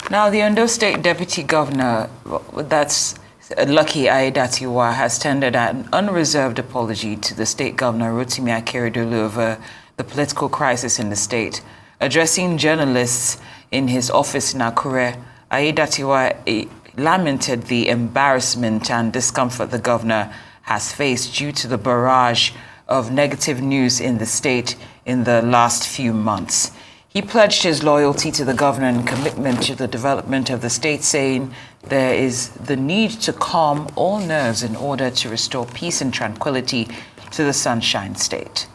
Now, the Ondo State Deputy Governor, that's Lucky Aiyedatiwa, has tendered an unreserved apology to the State Governor Rotimi Akeredolu over the political crisis in the state. Addressing journalists in his office in Akure, Aiyedatiwa lamented the embarrassment and discomfort the governor has faced due to the barrage of negative news in the state in the last few months. He pledged his loyalty to the governor and commitment to the development of the state, saying there is the need to calm all nerves in order to restore peace and tranquility to the Sunshine State.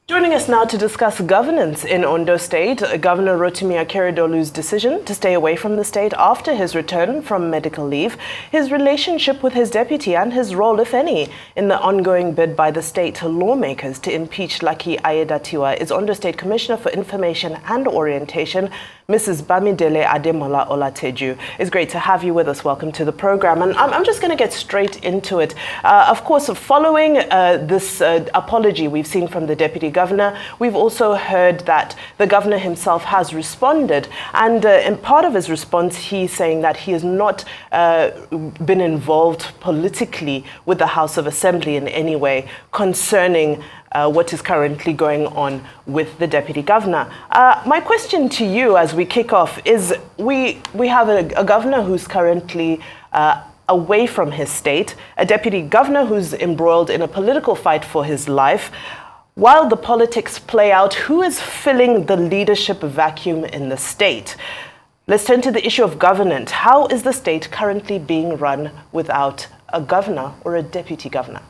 Joining us now to discuss governance in Ondo State, Governor Rotimi Akeredolu's decision to stay away from the state after his return from medical leave, his relationship with his deputy and his role, if any, in the ongoing bid by the state lawmakers to impeach Lucky Aiyedatiwa is Ondo State Commissioner for Information and Orientation, Mrs. Bamidele Ademola Olateju. It's great to have you with us. Welcome to the program. And I'm just going to get straight into it. Of course, following this apology we've seen from the Deputy Governor, we've also heard that the Governor himself has responded. And in part of his response, he's saying that he has not been involved politically with the House of Assembly in any way concerning what is currently going on with the Deputy Governor. My question to you as we kick off is, we have a governor who's currently away from his state, a Deputy Governor who's embroiled in a political fight for his life. While the politics play out, who is filling the leadership vacuum in the state? Let's turn to the issue of governance. How is the state currently being run without a governor or a deputy governor?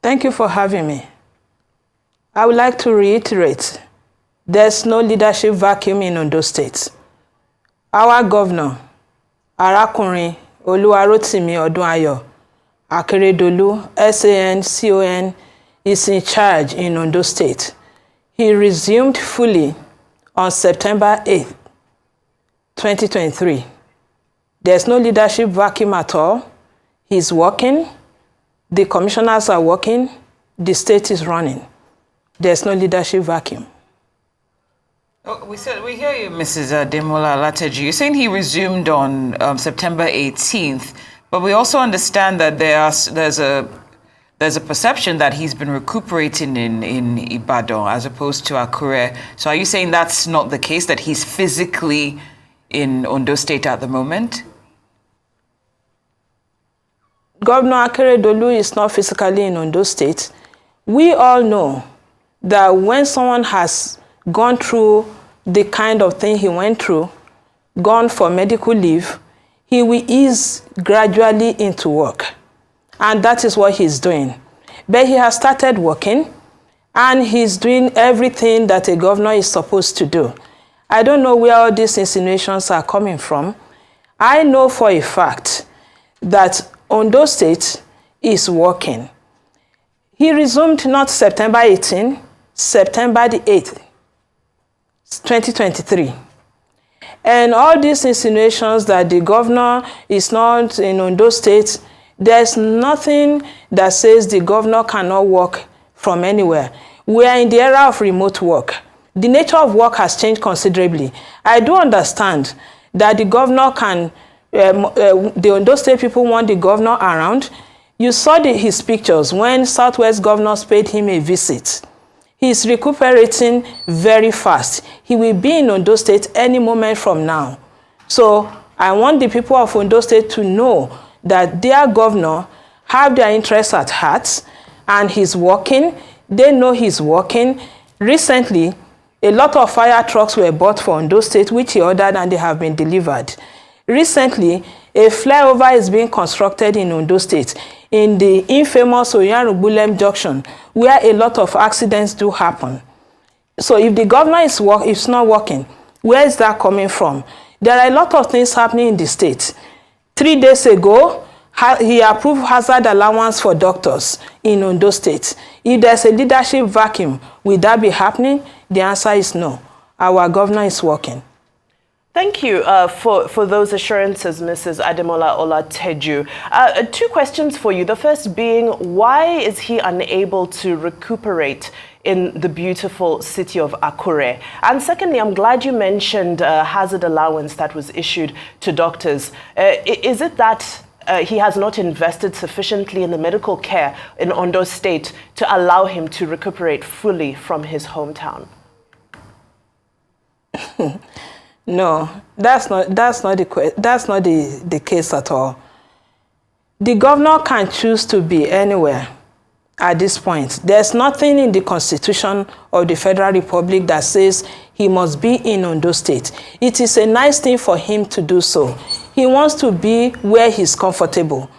Thank you for having me. I would like to reiterate, there's no leadership vacuum in Ondo State. Our governor, Arakunrin Oluwarotimi Odunayo Akeredolu, SAN-CON, is in charge in Ondo State. He resumed fully on September 8th, 2023. There's no leadership vacuum at all. He's working. The commissioners are working, the state is running. There's no leadership vacuum. Oh, we hear you, Mrs. Ademola Olateju. You're saying he resumed on September 18th, but we also understand that there's a perception that he's been recuperating in Ibadan as opposed to Akure. So are you saying that's not the case, that he's physically in Ondo State at the moment? Governor Akeredolu is not physically in Ondo State. We all know that when someone has gone through the kind of thing he went through, gone for medical leave, he will ease gradually into work. And that is what he's doing. But he has started working, and he's doing everything that a governor is supposed to do. I don't know where all these insinuations are coming from. I know for a fact that Ondo State is working. He resumed not September 18, September the 8th, 2023. And all these insinuations that the governor is not in Ondo State, there's nothing that says the governor cannot work from anywhere. We are in the era of remote work. The nature of work has changed considerably. I do understand that the governor can the Ondo State people want the governor around. You saw his pictures when Southwest governors paid him a visit. He's recuperating very fast. He will be in Ondo State any moment from now. So I want the people of Ondo State to know that their governor have their interests at heart, and he's working. They know he's working. Recently, a lot of fire trucks were bought for Ondo State, which he ordered, and they have been delivered. Recently, a flyover is being constructed in Ondo State in the infamous Oyanrugulem junction, where a lot of accidents do happen. So if the governor is not working, where is that coming from? There are a lot of things happening in the state. 3 days ago, he approved hazard allowance for doctors in Ondo State. If there's a leadership vacuum, will that be happening? The answer is no. Our governor is working. Thank you for those assurances, Mrs. Ademola Olateju. 2 questions for you. The first being, why is he unable to recuperate in the beautiful city of Akure? And secondly, I'm glad you mentioned hazard allowance that was issued to doctors. Is it that he has not invested sufficiently in the medical care in Ondo State to allow him to recuperate fully from his hometown? No, that's not the case at all. The governor can choose to be anywhere at this point. There's nothing in the Constitution of the Federal Republic that says he must be in Ondo State. It is a nice thing for him to do so. He wants to be where he's comfortable.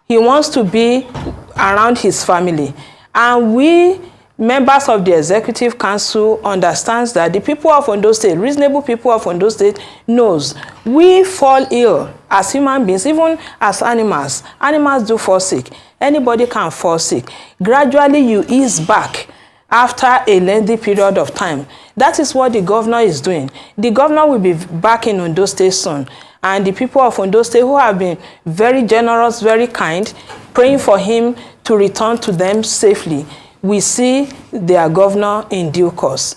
He wants to be around his family. And we, members of the Executive Council, understands that the people of Ondo State, reasonable people of Ondo State, knows we fall ill as human beings, even as animals. Animals do fall sick. Anybody can fall sick. Gradually, you ease back after a lengthy period of time. That is what the governor is doing. The governor will be back in Ondo State soon. And the people of Ondo State, who have been very generous, very kind, praying for him to return to them safely, we see their governor in due course.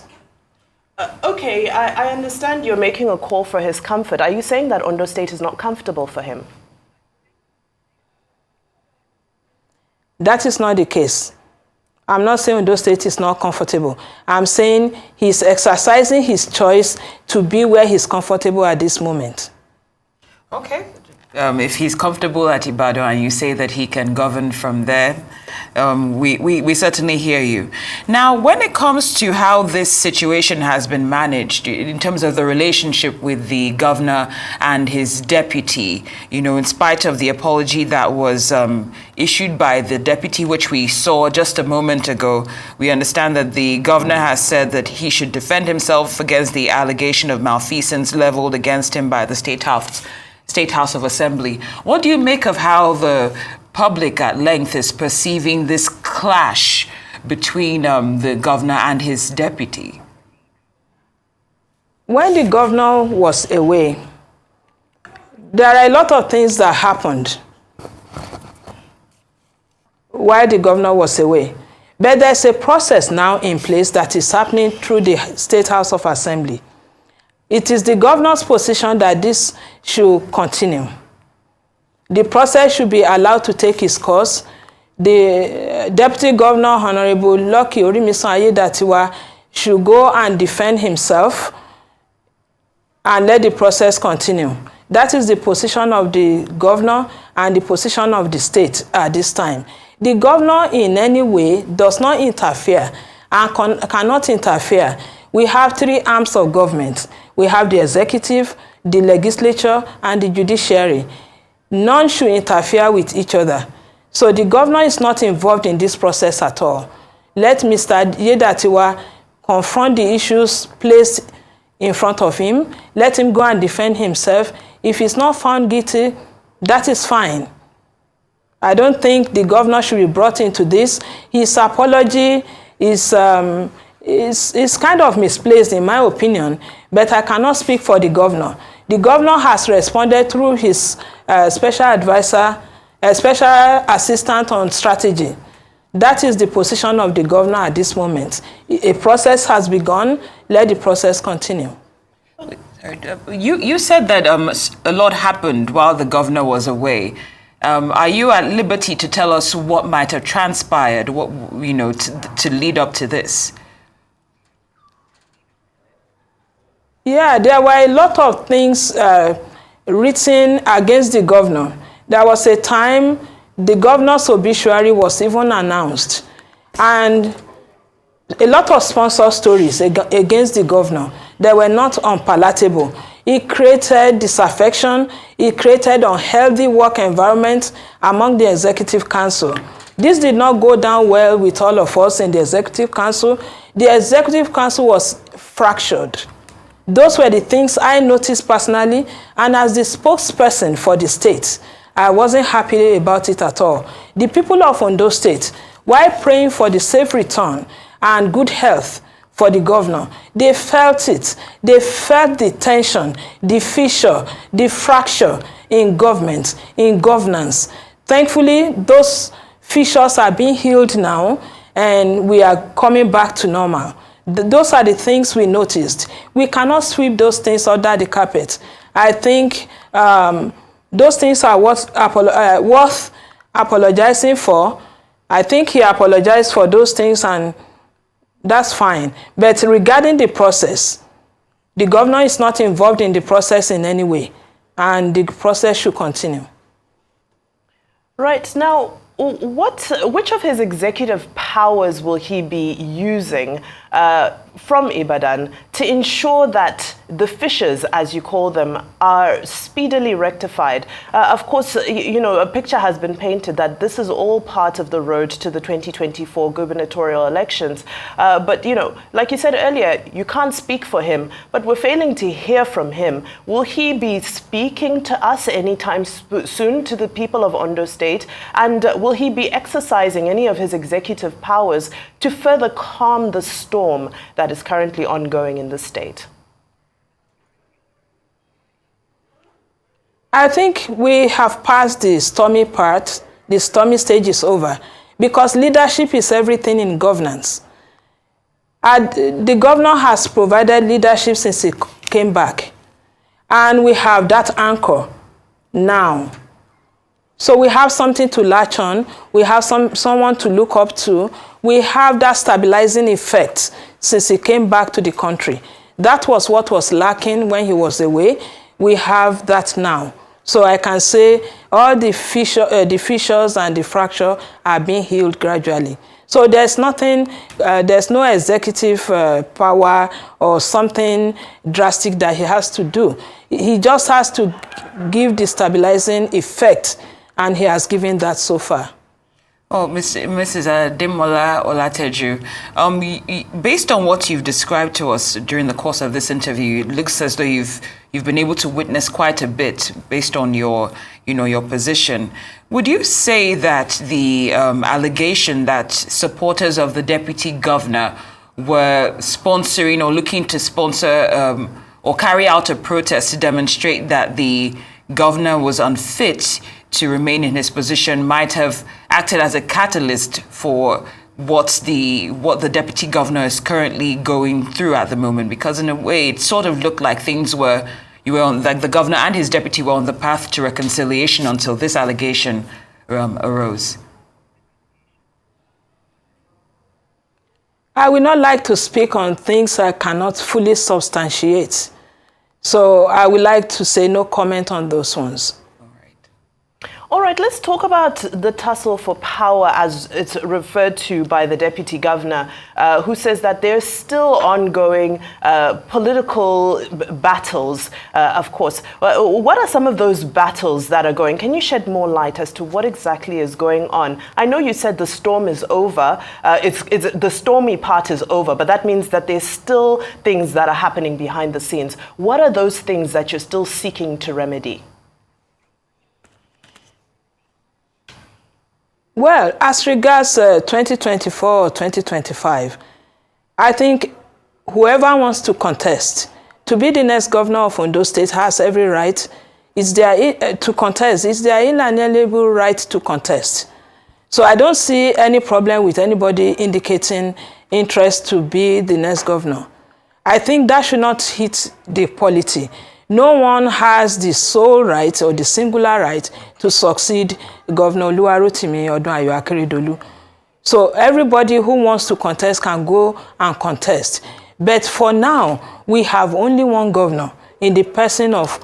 Okay, I understand you're making a call for his comfort. Are you saying that Ondo State is not comfortable for him? That is not the case. I'm not saying Ondo State is not comfortable. I'm saying he's exercising his choice to be where he's comfortable at this moment. Okay. If he's comfortable at Ibadan and you say that he can govern from there, we certainly hear you. Now, when it comes to how this situation has been managed in terms of the relationship with the governor and his deputy, you know, in spite of the apology that was issued by the deputy, which we saw just a moment ago, we understand that the governor has said that he should defend himself against the allegation of malfeasance leveled against him by the State House of Assembly. What do you make of how the public at length is perceiving this clash between the governor and his deputy? When the governor was away, there are a lot of things that happened while the governor was away. But there's a process now in place that is happening through the State House of Assembly. It is the governor's position that this should continue. The process should be allowed to take its course. The Deputy Governor, Honorable Lucky Orimisan Ayedatiwa, should go and defend himself and let the process continue. That is the position of the governor and the position of the state at this time. The governor in any way does not interfere and cannot interfere. We have 3 arms of government. We have the executive, the legislature, and the judiciary. None should interfere with each other. So the governor is not involved in this process at all. Let Mr. Ayedatiwa confront the issues placed in front of him. Let him go and defend himself. If he's not found guilty, that is fine. I don't think the governor should be brought into this. His apology is kind of misplaced in my opinion, but I cannot speak for the governor. The governor has responded through his special advisor, special assistant on strategy. That is the position of the governor at this moment. A process has begun. Let the process continue. You said that a lot happened while the governor was away. Are you at liberty to tell us what might have transpired, what, you know, to lead up to this? Yeah, there were a lot of things written against the governor. There was a time the governor's obituary was even announced, and a lot of sponsor stories against the governor that were not unpalatable. It created disaffection. It created unhealthy work environment among the Executive Council. This did not go down well with all of us in the Executive Council. The Executive Council was fractured. Those were the things I noticed personally, and as the spokesperson for the state, I wasn't happy about it at all. The people of Ondo State, while praying for the safe return and good health for the governor. They felt it. They felt the tension, the fissure, the fracture in government, in governance. Thankfully, those fissures are being healed now, and we are coming back to normal. Those are the things we noticed. We cannot sweep those things under the carpet. I think those things are worth apologizing for. I think he apologized for those things, and that's fine. But regarding the process, the governor is not involved in the process in any way, and the process should continue. Right. Now, which of his executive powers will he be using from Ibadan to ensure that the fissures, as you call them, are speedily rectified? Of course, you know, a picture has been painted that this is all part of the road to the 2024 gubernatorial elections. But, you know, like you said earlier, you can't speak for him, but we're failing to hear from him. Will he be speaking to us anytime soon, to the people of Ondo State? And will he be exercising any of his executive powers to further calm the storm that is currently ongoing in the state? I think we have passed the stormy part. The stormy stage is over, because leadership is everything in governance. And the governor has provided leadership since he came back, and we have that anchor now. So we have something to latch on. We have someone to look up to. We have that stabilizing effect since he came back to the country. That was what was lacking when he was away. We have that now. So I can say all the fissures and the fracture are being healed gradually. So there's nothing, there's no executive power or something drastic that he has to do. He just has to give the stabilizing effect, and he has given that so far. Oh, Mrs. Ademola Olateju, based on what you've described to us during the course of this interview, it looks as though you've been able to witness quite a bit based on your position. Would you say that the allegation that supporters of the deputy governor were sponsoring or looking to sponsor or carry out a protest to demonstrate that the governor was unfit to remain in his position might have acted as a catalyst for what the deputy governor is currently going through at the moment? Because in a way, it sort of looked like like the governor and his deputy were on the path to reconciliation until this allegation arose. I would not like to speak on things I cannot fully substantiate. So I would like to say no comment on those ones. All right, let's talk about the tussle for power, as it's referred to by the deputy governor, who says that there's still ongoing political battles, of course. What are some of those battles that are going? Can you shed more light as to what exactly is going on? I know you said the storm is over, the stormy part is over, but that means that there's still things that are happening behind the scenes. What are those things that you're still seeking to remedy? Well, as regards 2024 or 2025, I think whoever wants to contest to be the next governor of Ondo State has every right. It's their to contest. It's their inalienable right to contest. So I don't see any problem with anybody indicating interest to be the next governor. I think that should not hit the polity. No one has the sole right or the singular right to succeed Governor Oluwarotimi Odunayo Akeredolu. So everybody who wants to contest can go and contest. But for now, we have only one governor in the person of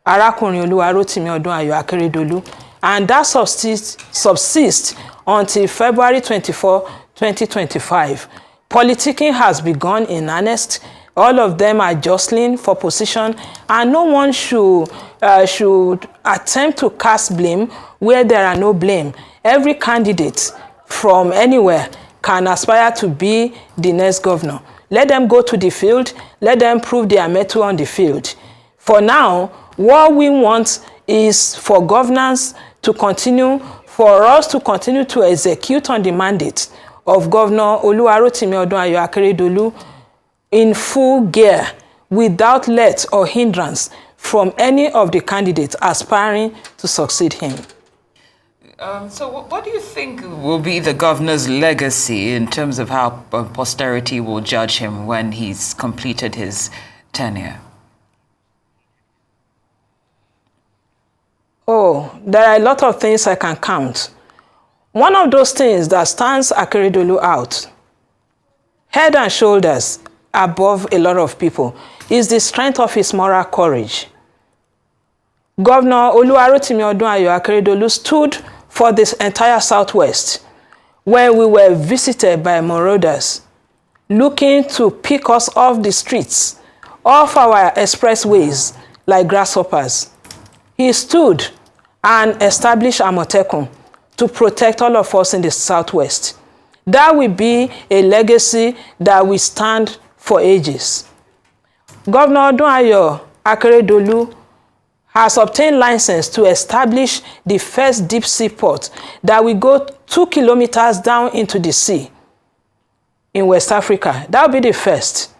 Arakunrin Oluwarotimi Odunayo Akeredolu, and that subsists until February 24, 2025. Politicking has begun in earnest. All of them are jostling for position, and no one should attempt to cast blame where there are no blame. Every candidate from anywhere can aspire to be the next governor. Let them go to the field. Let them prove their mettle on the field. For now, what we want is for governance to continue, for us to continue to execute on the mandate of Governor Oluwarotimi Odunayo Akeredolu in full gear without let or hindrance from any of the candidates aspiring to succeed him. So what do you think will be the governor's legacy in terms of how posterity will judge him when he's completed his tenure? Oh, there are a lot of things I can count. One of those things that stands Akeredolu out, head and shoulders above a lot of people, is the strength of his moral courage. Governor Oluwarotimi Odunayo Akeredolu stood for this entire Southwest when we were visited by marauders looking to pick us off the streets, off our expressways like grasshoppers. He stood and established Amotekun to protect all of us in the Southwest. That will be a legacy that will stand for ages. Governor Odunayo Akeredolu has obtained license to establish the first deep sea port that will go 2 kilometers down into the sea in West Africa. That will be the first.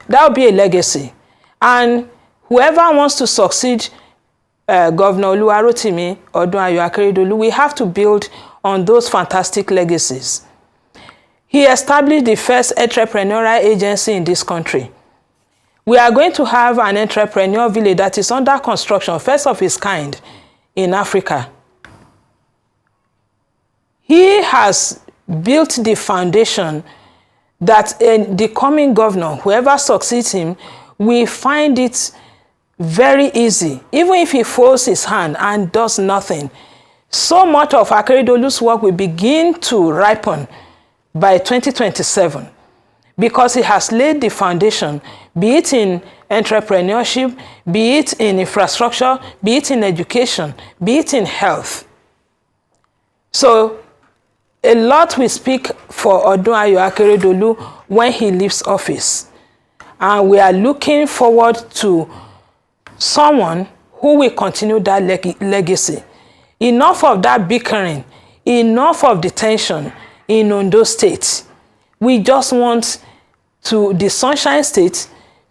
That will be a legacy. And whoever wants to succeed Governor Oluwarotimi Odunayo Akeredolu, we have to build on those fantastic legacies. He established the first entrepreneurial agency in this country. We are going to have an entrepreneur village that is under construction, first of its kind in Africa. He has built the foundation that the coming governor, whoever succeeds him, will find it very easy, even if he folds his hand and does nothing. So much of Akeredolu's work will begin to ripen by 2027 because he has laid the foundation, be it in entrepreneurship, be it in infrastructure, be it in education, be it in health. So a lot will speak for Odunayo Akeredolu when he leaves office. And we are looking forward to someone who will continue that legacy. Enough of that bickering, enough of the tension in Ondo State. We just want the Sunshine State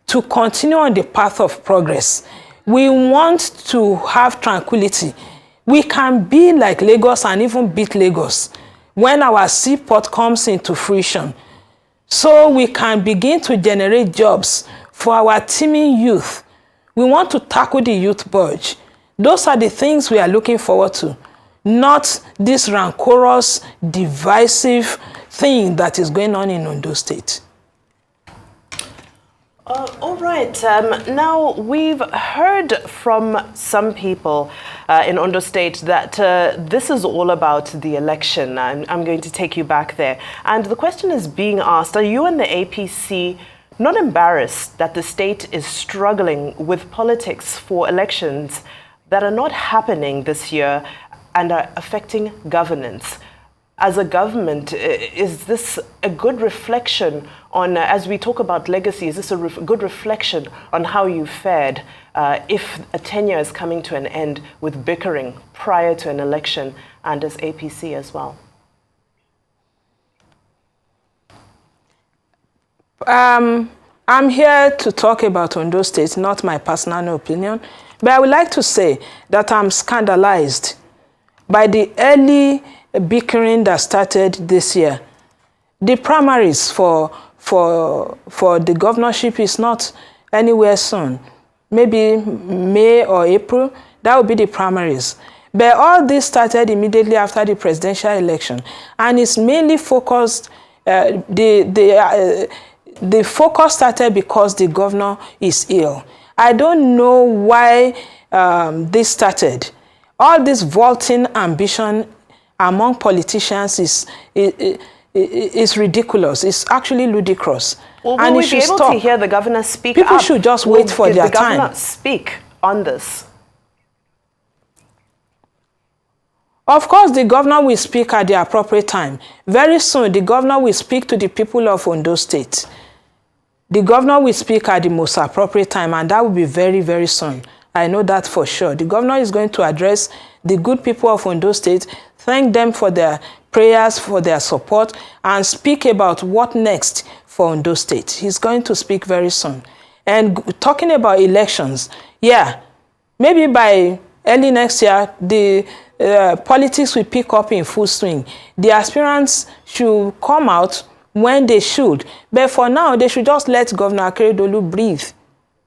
to continue on the path of progress. We want to have tranquility. We can be like Lagos and even beat Lagos when our seaport comes into fruition. So we can begin to generate jobs for our teeming youth. We want to tackle the youth bulge. Those are the things we are looking forward to, not this rancorous, divisive thing that is going on in Ondo State. All right. Now, we've heard from some people in Ondo State that this is all about the election. I'm going to take you back there. And the question is being asked, are you and the APC not embarrassed that the state is struggling with politics for elections that are not happening this year and are affecting governance? As a government, is this a good reflection on, as we talk about legacy, is this a good reflection on how you fared if a tenure is coming to an end with bickering prior to an election, and as APC as well? I'm here to talk about Ondo State, not my personal opinion, but I would like to say that I'm scandalized by the early bickering that started this year. The primaries for the governorship is not anywhere soon. Maybe May or April, that will be the primaries. But all this started immediately after the presidential election, and it's mainly focused, the focus started because the governor is ill. I don't know why this started. All this vaulting ambition among politicians is ridiculous. It's actually ludicrous. Well, and will we be able to hear the governor speak People up? should just wait for their time. Will the governor speak on this? Of course, the governor will speak at the appropriate time. Very soon, the governor will speak to the people of Ondo State. The governor will speak at the most appropriate time, and that will be very, very soon. I know that for sure. The governor is going to address the good people of Ondo State, thank them for their prayers for their support, and speak about what next for Ondo State. He's going to speak very soon. And talking about elections, yeah, maybe by early next year, the politics will pick up in full swing. The aspirants should come out when they should. But for now, they should just let Governor Akeredolu breathe.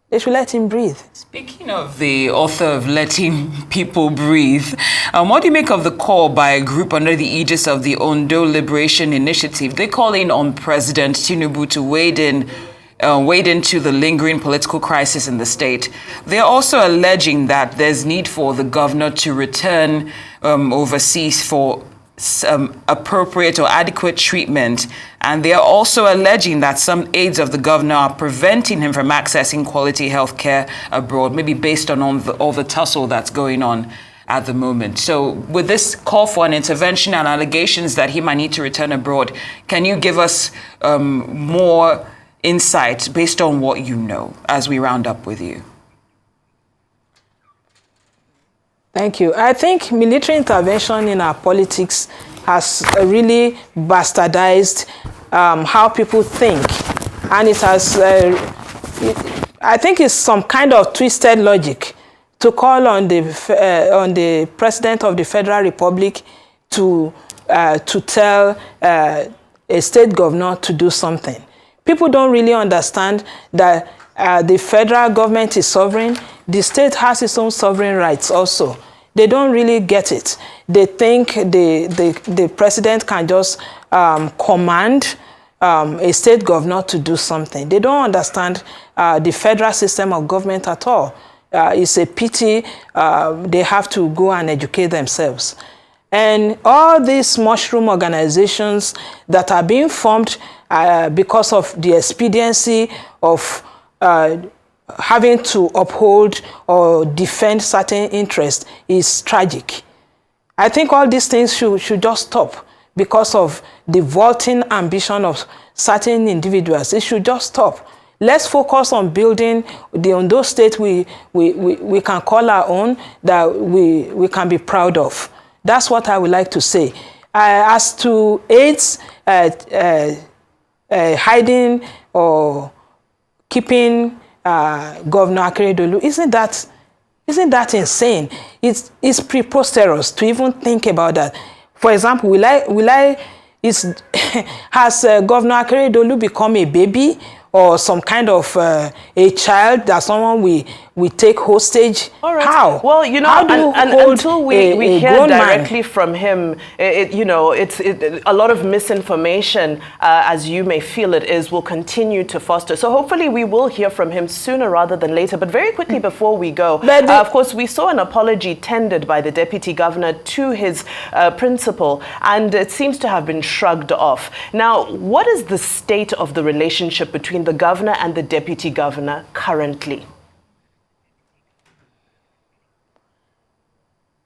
They should let him breathe. Speaking of the author of letting people breathe, what do you make of the call by a group under the aegis of the Ondo Liberation Initiative? They're calling on President Tinubu to wade into the lingering political crisis in the state. They're also alleging that there's need for the governor to return overseas for appropriate or adequate treatment. And they are also alleging that some aides of the governor are preventing him from accessing quality health care abroad, maybe based on all the tussle that's going on at the moment. So with this call for an intervention and allegations that he might need to return abroad, can you give us more insight based on what you know as we round up with you? Thank you. I think military intervention in our politics has really bastardized how people think. And it has, I think it's some kind of twisted logic to call on the President of the Federal Republic to tell a state governor to do something. People don't really understand that the federal government is sovereign. The state has its own sovereign rights also. They don't really get it. They think the president can just command a state governor to do something. They don't understand the federal system of government at all. It's a pity they have to go and educate themselves. And all these mushroom organizations that are being formed because of the expediency of having to uphold or defend certain interests is tragic. I think all these things should just stop because of the vaulting ambition of certain individuals. It should just stop. Let's focus on building the Ondo State we can call our own, that we can be proud of. That's what I would like to say. As to aides hiding or keeping Governor Akeredolu, isn't that insane? It's preposterous to even think about that. For example, has Governor Akeredolu become a baby or some kind of a child that someone we take hostage? All right. How? Well, you know, until we hear directly from him, it's a lot of misinformation, as you may feel it is, will continue to foster. So hopefully we will hear from him sooner rather than later. But very quickly before we go, of course, we saw an apology tendered by the deputy governor to his principal, and it seems to have been shrugged off. Now, what is the state of the relationship between the governor and the deputy governor currently?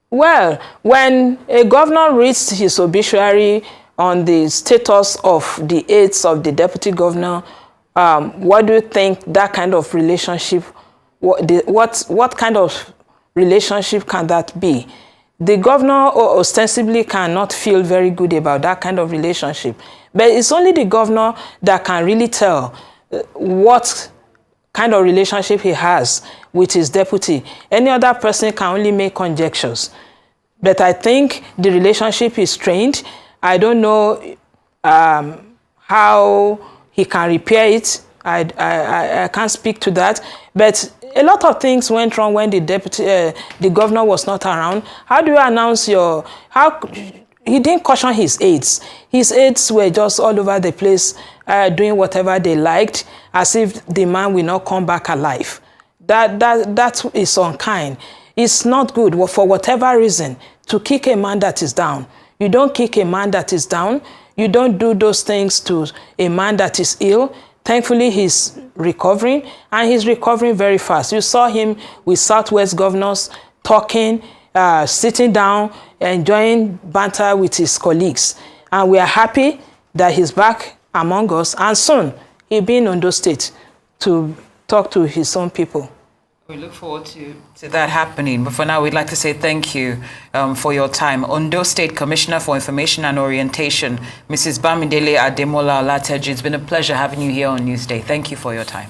Well, when a governor reads his obituary on the status of the aides of the deputy governor, what do you think that kind of relationship, what kind of relationship can that be? The governor ostensibly cannot feel very good about that kind of relationship, but it's only the governor that can really tell what kind of relationship he has with his deputy. Any other person can only make conjectures. But I think the relationship is strained. I don't know how he can repair it. I can't speak to that. But a lot of things went wrong when the governor was not around. How do you announce he didn't caution his aides. His aides were just all over the place doing whatever they liked, as if the man will not come back alive. That is unkind. It's not good for whatever reason to kick a man that is down. You don't kick a man that is down. You don't do those things to a man that is ill. Thankfully, he's recovering, and he's recovering very fast. You saw him with Southwest governors talking, sitting down, enjoying banter with his colleagues. And we are happy that he's back among us, and soon he'll be in Ondo State to talk to his own people. We look forward to that happening. But for now, we'd like to say thank you for your time. Ondo State Commissioner for Information and Orientation, Mrs. Bamidele Ademola Olateji, it's been a pleasure having you here on Newsday. Thank you for your time.